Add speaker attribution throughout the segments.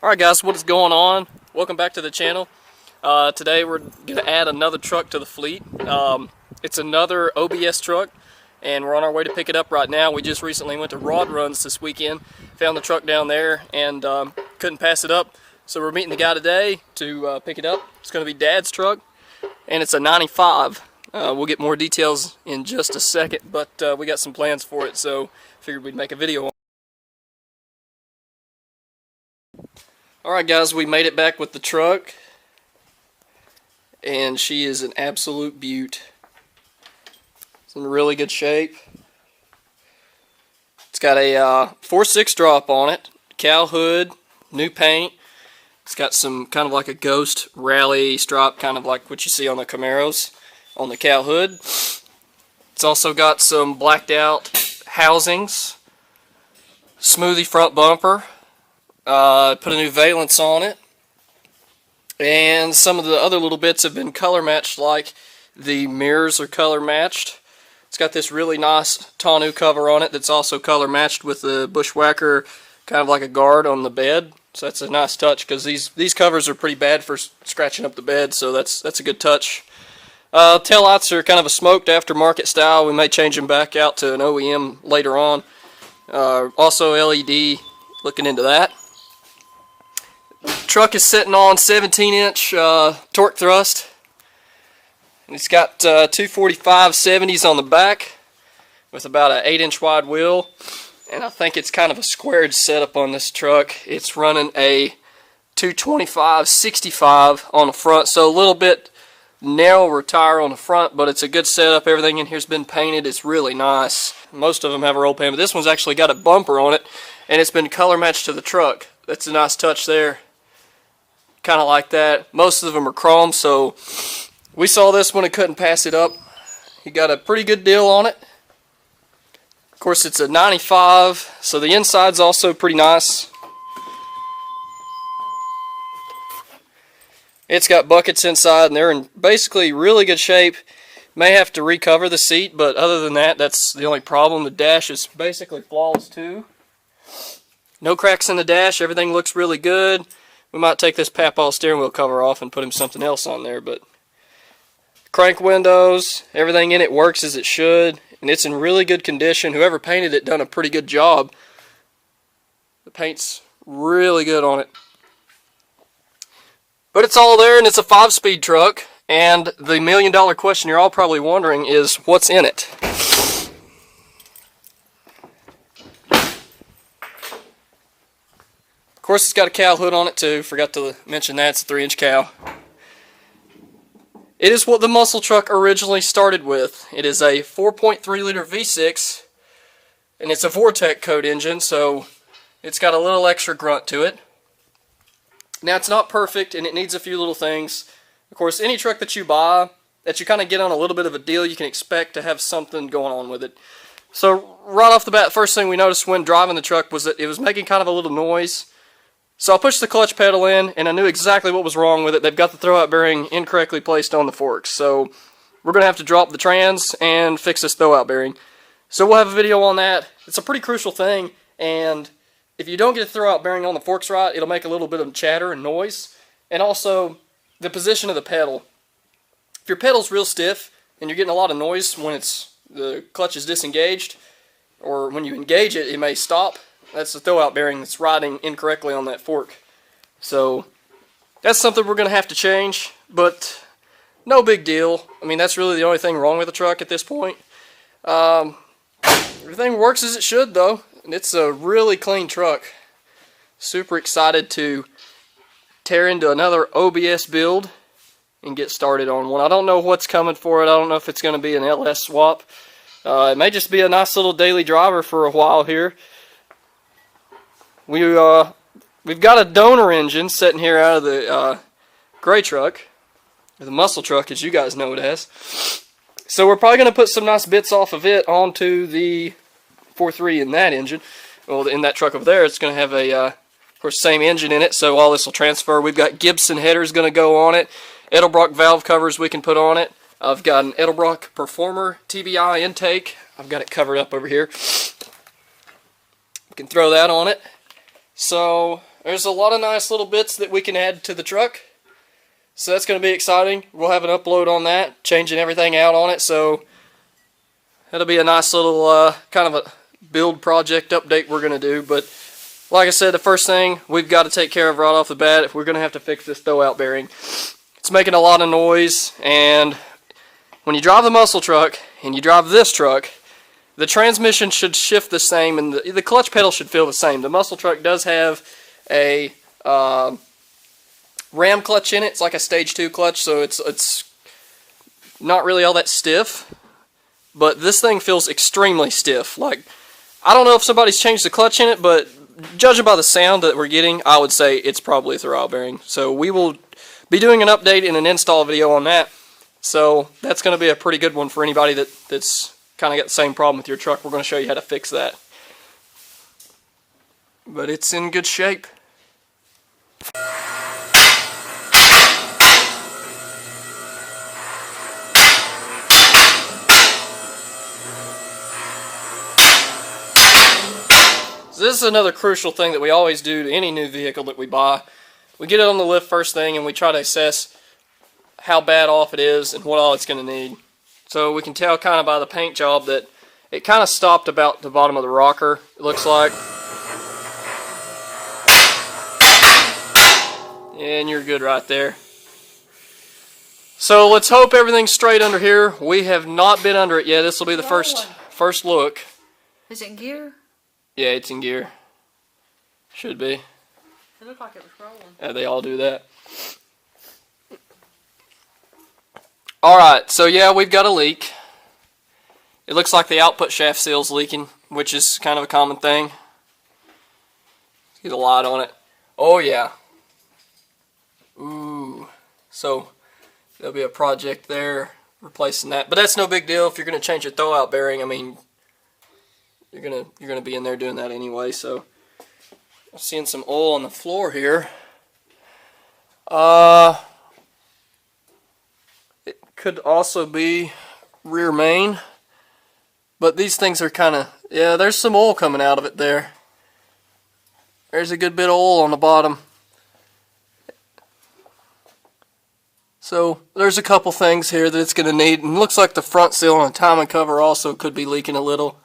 Speaker 1: Alright guys, what is going on? Welcome back to the channel. Today we're going to add another truck to the fleet. It's another OBS truck and we're on our way to pick it up right now. We just recently went to Rod Runs this weekend, found the truck down there and couldn't pass it up. So we're meeting the guy today to pick it up. It's going to be Dad's truck and it's a 95. We'll get more details in just a second, but we got some plans for it, so figured we'd make a video on it. Alright guys, we made it back with the truck, and she is an absolute beaut. It's in really good shape. It's got a 4.6 drop on it, cow hood, new paint. It's got some kind of like a ghost rally stripe, kind of like what you see on the Camaros on the cow hood. It's also got some blacked out housings, smoothie front bumper. Put a new valance on it, and some of the other little bits have been color matched, like the mirrors are color matched. It's got this really nice tonneau cover on it that's also color matched with the bushwhacker, kind of like a guard on the bed. So that's a nice touch, because these covers are pretty bad for scratching up the bed, so that's a good touch. Taillights are kind of a smoked aftermarket style. We may change them back out to an OEM later on. Also LED, looking into that. Truck is sitting on 17-inch torque thrust. And it's got 245/70s on the back with about an 8-inch wide wheel. And I think it's kind of a squared setup on this truck. It's running a 225/65 on the front, so a little bit narrower tire on the front, but it's a good setup. Everything in here's been painted. It's really nice. Most of them have a roll paint, but this one's actually got a bumper on it, and it's been color matched to the truck. That's a nice touch there. Kind of like that. Most of them are chrome, so we saw this one and couldn't pass it up. He got a pretty good deal on it. Of course, it's a 95, so the inside's also pretty nice. It's got buckets inside, and they're in basically really good shape. May have to recover the seat, but other than that, that's the only problem. The dash is basically flawless too. No cracks in the dash. Everything looks really good. We might take this Papal steering wheel cover off and put him something else on there, but crank windows, everything in it works as it should, and it's in really good condition. Whoever painted it done a pretty good job. The paint's really good on it. But it's all there, and it's a 5-speed truck, and the million-dollar question you're all probably wondering is, what's in it? Of course, it's got a cow hood on it too. Forgot to mention that. It's a 3-inch cow. It is what the muscle truck originally started with. It is a 4.3-liter V6, and it's a Vortec code engine, so it's got a little extra grunt to it. Now, it's not perfect, and it needs a few little things. Of course, any truck that you buy, that you kind of get on a little bit of a deal, you can expect to have something going on with it. So, right off the bat, first thing we noticed when driving the truck was that it was making kind of a little noise. So I pushed the clutch pedal in, and I knew exactly what was wrong with it. They've got the throwout bearing incorrectly placed on the forks. So we're going to have to drop the trans and fix this throwout bearing. So we'll have a video on that. It's a pretty crucial thing, and if you don't get the throwout bearing on the forks right, it'll make a little bit of chatter and noise. And also, the position of the pedal. If your pedal's real stiff, and you're getting a lot of noise when the clutch is disengaged, or when you engage it, it may stop. That's the throwout bearing that's riding incorrectly on that fork. So that's something we're going to have to change, but no big deal. I mean, that's really the only thing wrong with the truck at this point. Everything works as it should, though, and it's a really clean truck. Super excited to tear into another OBS build and get started on one. I don't know what's coming for it. I don't know if it's going to be an LS swap. It may just be a nice little daily driver for a while here. We've got a donor engine sitting here out of the gray truck, or the muscle truck as you guys know it as. So we're probably going to put some nice bits off of it onto the 4.3 in that engine. Well, in that truck over there, it's going to have a, of course, same engine in it, so all this will transfer. We've got Gibson headers going to go on it, Edelbrock valve covers we can put on it. I've got an Edelbrock Performer TBI intake. I've got it covered up over here. We can throw that on it. So there's a lot of nice little bits that we can add to the truck. So that's going to be exciting. We'll have an upload on that, changing everything out on it. So that'll be a nice little kind of a build project update we're going to do. But like I said, the first thing we've got to take care of right off the bat, if we're going to have to fix this throwout bearing. It's making a lot of noise, and when you drive the muscle truck and you drive this truck, the transmission should shift the same, and the clutch pedal should feel the same. The muscle truck does have a ram clutch in it. It's like a stage 2 clutch, so it's not really all that stiff. But this thing feels extremely stiff. Like, I don't know if somebody's changed the clutch in it, but judging by the sound that we're getting, I would say it's probably a throwout bearing. So we will be doing an update and an install video on that. So that's going to be a pretty good one for anybody that's kind of got the same problem with your truck. We're going to show you how to fix that. But it's in good shape. So this is another crucial thing that we always do to any new vehicle that we buy. We get it on the lift first thing and we try to assess how bad off it is and what all it's going to need. So we can tell kind of by the paint job that it kind of stopped about the bottom of the rocker, it looks like. And you're good right there. So let's hope everything's straight under here. We have not been under it yet. This will be the first look.
Speaker 2: Is it in gear?
Speaker 1: Yeah, it's in gear. Should be.
Speaker 2: It looked like it was rolling.
Speaker 1: Yeah, they all do that. Alright, so yeah, we've got a leak. It looks like the output shaft seal's leaking, which is kind of a common thing. See the light on it. Oh yeah. Ooh. So there'll be a project there replacing that. But that's no big deal if you're going to change your throwout bearing. I mean, you're gonna be in there doing that anyway. So I'm seeing some oil on the floor here. It could also be rear main, but these things are kind of, yeah, there's some oil coming out of it there. There's a good bit of oil on the bottom. So there's a couple things here that it's going to need, and it looks like the front seal on the timing cover also could be leaking a little.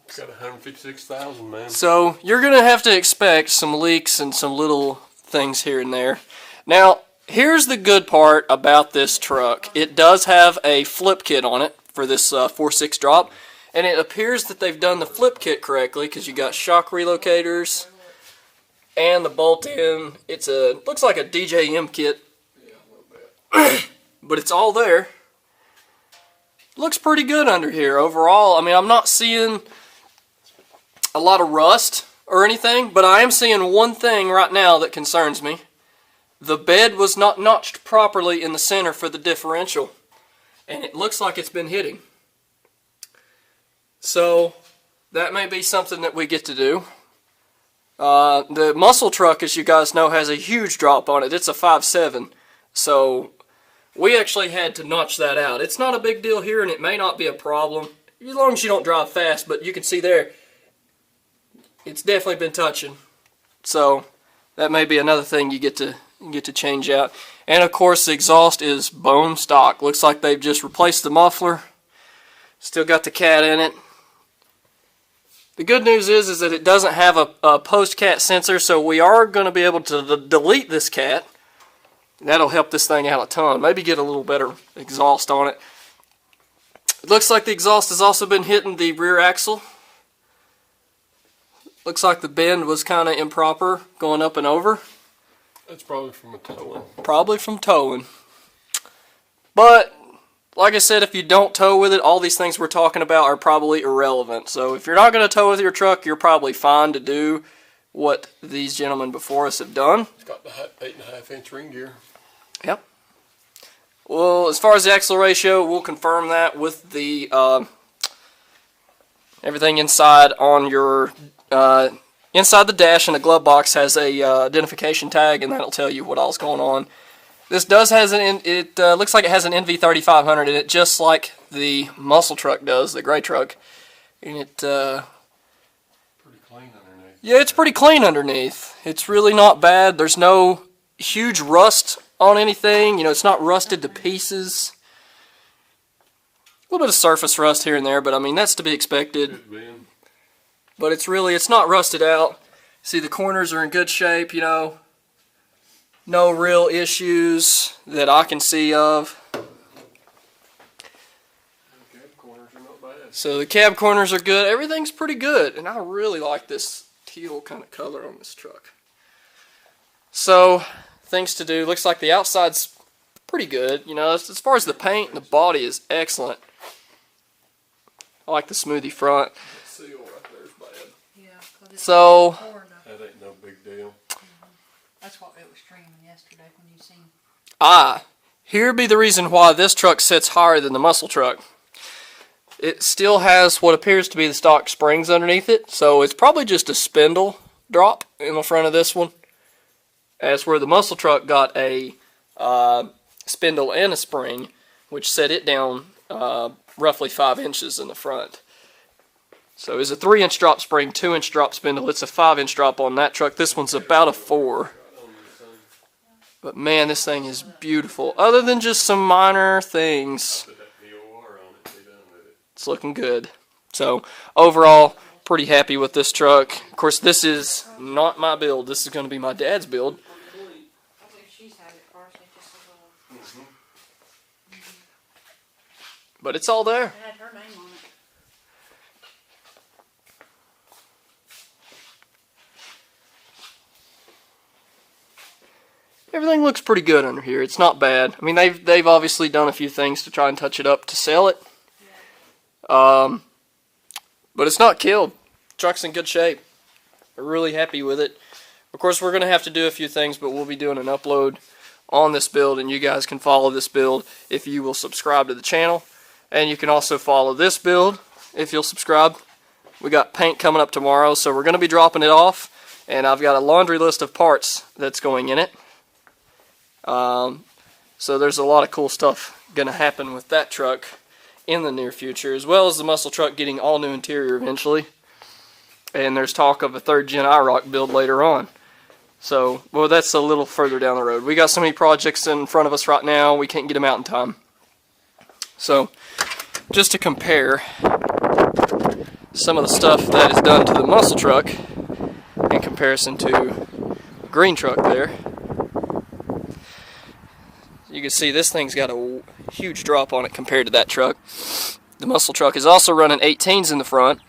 Speaker 3: It's got 156,000, man.
Speaker 1: So you're going to have to expect some leaks and some little things here and there. Now, here's the good part about this truck. It does have a flip kit on it for this 4.6 drop, and it appears that they've done the flip kit correctly because you got shock relocators and the bolt-in. It's looks like a DJM kit, but it's all there. Looks pretty good under here overall. I mean, I'm not seeing a lot of rust or anything, but I am seeing one thing right now that concerns me. The bed was not notched properly in the center for the differential, and it looks like it's been hitting. So that may be something that we get to do. The muscle truck, as you guys know, has a huge drop on it. It's a 5.7, so we actually had to notch that out. It's not a big deal here, and it may not be a problem as long as you don't drive fast, but you can see there it's definitely been touching. So that may be another thing you get to change out. And of course the exhaust is bone stock. Looks like they've just replaced the muffler. Still got the cat in it. The good news is that it doesn't have a post-cat sensor, so we are going to be able to delete this cat. That'll help this thing out a ton. Maybe get a little better exhaust on it. It looks like the exhaust has also been hitting the rear axle. Looks like the bend was kind of improper going up and over.
Speaker 3: That's probably from a towing.
Speaker 1: Probably from towing. But like I said, if you don't tow with it, all these things we're talking about are probably irrelevant. So if you're not going to tow with your truck, you're probably fine to do what these gentlemen before us have done.
Speaker 3: It's got the 8.5-inch ring gear.
Speaker 1: Yep. Well, as far as the axle ratio, we'll confirm that with the everything inside on your inside the dash, and the glove box has a identification tag, and that'll tell you what all's going on. This looks like it has an NV3500 in it, just like the muscle truck does, the gray truck. And it
Speaker 3: pretty clean underneath.
Speaker 1: Yeah, it's pretty clean underneath. It's really not bad. There's no huge rust on anything. You know, it's not rusted to pieces. A little bit of surface rust here and there, but I mean, that's to be expected. But it's not rusted out. See, the corners are in good shape, you know. No real issues that I can see of. So the cab corners are good. Everything's pretty good, and I really like this teal kind of color on this truck. So, things to do. Looks like the outside's pretty good. You know, as far as the paint, the body is excellent. I like the smoothie front.
Speaker 3: The seal right there is bad.
Speaker 2: Yeah, 'cause it's
Speaker 1: So,
Speaker 2: poured up.
Speaker 3: That ain't no big deal.
Speaker 2: That's what it was streaming yesterday when you seen.
Speaker 1: here be the reason why this truck sits higher than the muscle truck. It still has what appears to be the stock springs underneath it, so it's probably just a spindle drop in the front of this one. As where the muscle truck got a spindle and a spring, which set it down roughly 5 inches in the front. So it's a 3-inch drop spring, 2-inch drop spindle. It's a 5-inch drop on that truck. This one's about a 4. But man, this thing is beautiful. Other than just some minor things, it's looking good. So overall, pretty happy with this truck. Of course, this is not my build. This is going to be my dad's build.
Speaker 2: I believe she's had it first. They just a little.
Speaker 1: But it's all there.
Speaker 2: It had her name on it.
Speaker 1: Everything looks pretty good under here. It's not bad. I mean, they've obviously done a few things to try and touch it up to sell it. But it's not killed. Truck's in good shape. We're really happy with it. Of course, we're going to have to do a few things, but we'll be doing an upload on this build, and you guys can follow this build if you will subscribe to the channel. And you can also follow this build if you'll subscribe. We got paint coming up tomorrow, so we're going to be dropping it off. And I've got a laundry list of parts that's going in it. So there's a lot of cool stuff going to happen with that truck in the near future, as well as the muscle truck getting all new interior eventually. And there's talk of a 3rd gen IROC build later on. So, well, that's a little further down the road. We got so many projects in front of us right now, we can't get them out in time. So, just to compare some of the stuff that is done to the muscle truck in comparison to the green truck there. You can see this thing's got a huge drop on it compared to that truck. The muscle truck is also running 18s in the front,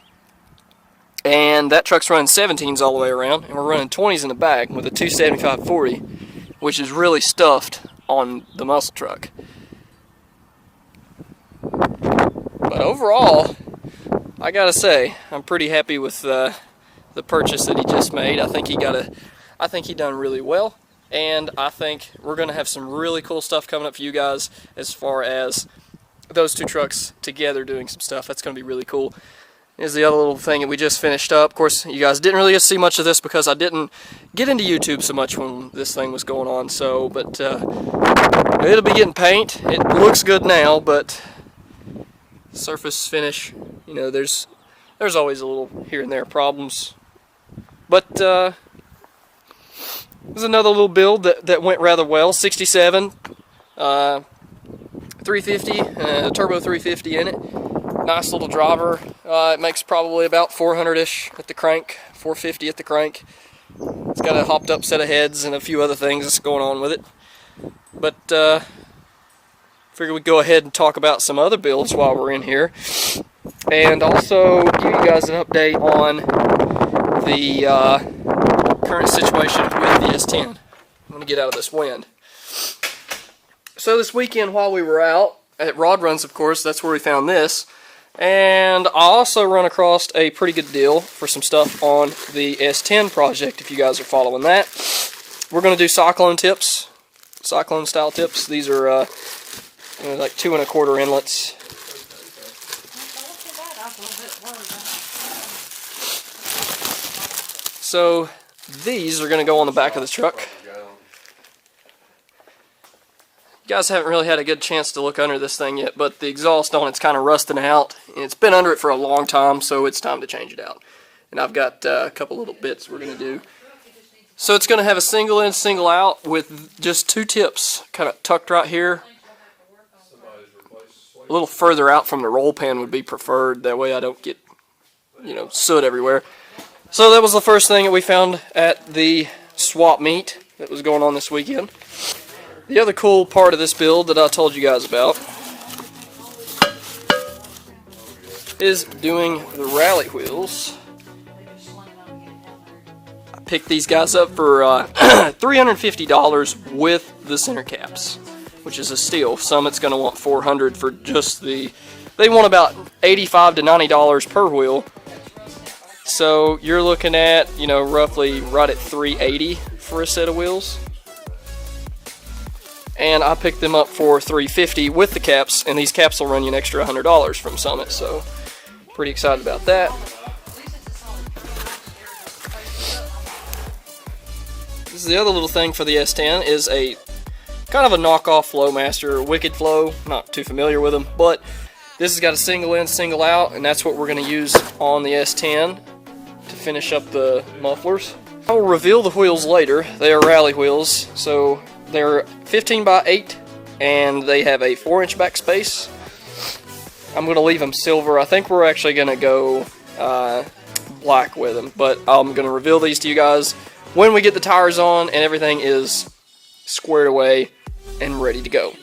Speaker 1: and that truck's running 17s all the way around, and we're running 20s in the back with a 275/40, which is really stuffed on the muscle truck. But overall, I gotta say, I'm pretty happy with the purchase that he just made. I think he done really well. And I think we're going to have some really cool stuff coming up for you guys as far as those two trucks together doing some stuff. That's going to be really cool. Here's the other little thing that we just finished up. Of course, you guys didn't really get to see much of this because I didn't get into YouTube so much when this thing was going on. So, but it'll be getting paint. It looks good now, but surface finish, you know, there's always a little here and there problems. But there's another little build that went rather well. 67, 350, turbo 350 in it. Nice little driver. It makes probably about 400-ish at the crank, 450 at the crank. It's got a hopped up set of heads and a few other things that's going on with it. But figure we'd go ahead and talk about some other builds while we're in here. And also give you guys an update on the current situation with the S10. I'm going to get out of this wind. So this weekend while we were out at Rod Runs, of course, that's where we found this. And I also run across a pretty good deal for some stuff on the S10 project, if you guys are following that. We're going to do cyclone tips, cyclone style tips. These are like 2 1/4 inlets. So these are going to go on the back of the truck. You guys haven't really had a good chance to look under this thing yet, but the exhaust on it's kind of rusting out. And it's been under it for a long time, so it's time to change it out. and I've got a couple little bits we're going to do. So it's going to have a single in, single out with just 2 tips kind of tucked right here. A little further out from the roll pan would be preferred. That way I don't get, soot everywhere. So that was the first thing that we found at the swap meet that was going on this weekend. The other cool part of this build that I told you guys about is doing the rally wheels. I picked these guys up for $350 with the center caps, which is a steal. Summit's going to want $400 for just the... They want about $85 to $90 per wheel. So you're looking at, roughly right at $380 for a set of wheels. And I picked them up for $350 with the caps, and these caps will run you an extra $100 from Summit, so pretty excited about that. This is the other little thing for the S10 is a kind of a knockoff Flowmaster, Wicked Flow. Not too familiar with them, but this has got a single in, single out, and that's what we're going to use on the S10 to finish up the mufflers. I will reveal the wheels later. They are rally wheels, so they're 15 by 8 and they have a 4-inch back space. I'm going to leave them silver. I think we're actually going to go black with them, but I'm going to reveal these to you guys when we get the tires on and everything is squared away and ready to go.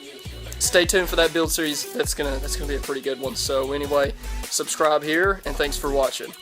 Speaker 1: Stay tuned for that build series. That's gonna be a pretty good one. So anyway, subscribe here and thanks for watching.